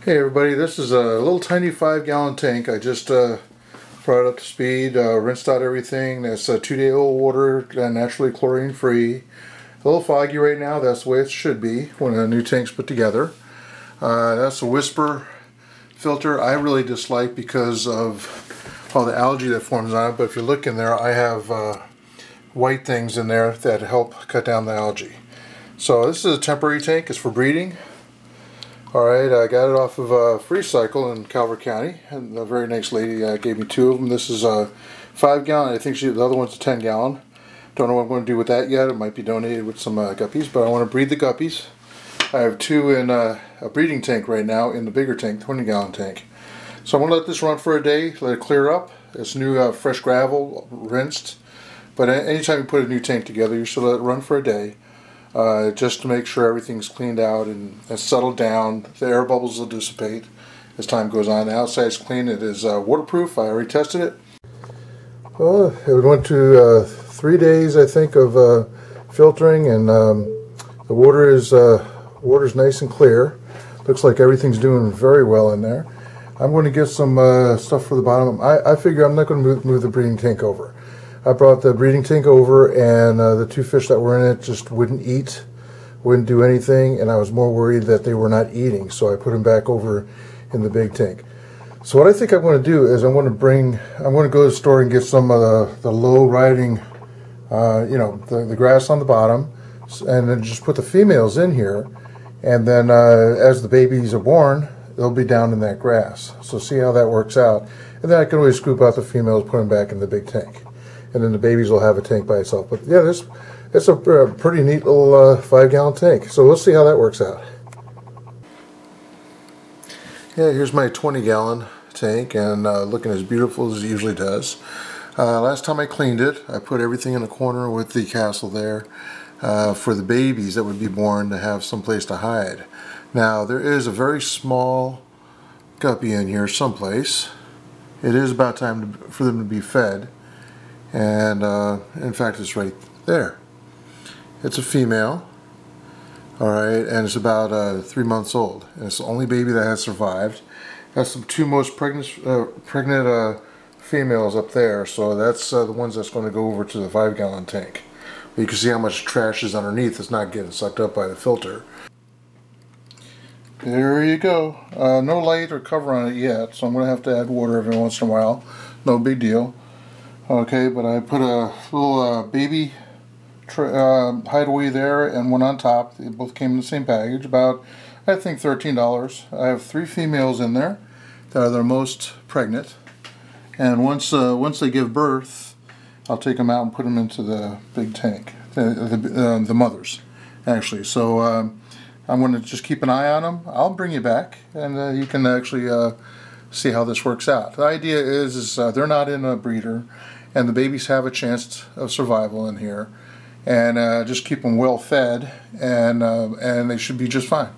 Hey everybody, this is a little tiny 5-gallon tank. I just brought it up to speed, rinsed out everything. That's 2-day-old water, naturally chlorine free. A little foggy right now, that's the way it should be when a new tank's put together. That's a Whisper filter I really dislike because of all the algae that forms on it, but if you look in there, I have white things in there that help cut down the algae. So this is a temporary tank, it's for breeding. Alright, I got it off of FreeCycle in Calvert County, and a very nice lady gave me two of them. This is a 5-gallon, I think the other one's a 10-gallon. Don't know what I'm going to do with that yet. It might be donated with some guppies, but I want to breed the guppies. I have two in a breeding tank right now in the bigger tank, 20-gallon tank. So I'm going to let this run for a day, let it clear up. It's new fresh gravel, rinsed. But anytime you put a new tank together, you should let it run for a day. Just to make sure everything's cleaned out and settled down. The air bubbles will dissipate as time goes on. The outside's clean. It is waterproof. I already tested it. Well, it went to 3 days, I think, of filtering, and the water's nice and clear. Looks like everything's doing very well in there. I'm going to get some stuff for the bottom. I figure I'm not going to move the breeding tank over. I brought the breeding tank over, and the two fish that were in it just wouldn't eat, wouldn't do anything, and I was more worried that they were not eating, so I put them back over in the big tank. So what I think I'm going to do is I'm going to go to the store and get some of the low riding, the grass on the bottom, and then just put the females in here, and then as the babies are born, they'll be down in that grass. So see how that works out, and then I can always scoop out the females, put them back in the big tank. And then the babies will have a tank by itself. But yeah, it's a pretty neat little 5-gallon tank. So we'll see how that works out. Yeah, here's my 20-gallon tank, and looking as beautiful as it usually does. Last time I cleaned it, I put everything in a corner with the castle there for the babies that would be born to have some place to hide. Now, there is a very small guppy in here someplace. It is about time for them to be fed. And in fact, it's right there. It's a female, alright, and it's about 3 months old, and it's the only baby that has survived. That's the two most pregnant females up there, so that's the ones that's going to go over to the 5-gallon tank. But you can see how much trash is underneath. It's not getting sucked up by the filter. There you go. No light or cover on it yet, so I'm going to have to add water every once in a while. No big deal. Okay, but I put a little baby hideaway there and one on top. They both came in the same package, about, I think, $13. I have 3 females in there that are the most pregnant. And once they give birth, I'll take them out and put them into the big tank, the mothers, actually. So I'm going to just keep an eye on them. I'll bring you back, and you can actually see how this works out. The idea is they're not in a breeder, and the babies have a chance of survival in here, and just keep them well fed, and they should be just fine.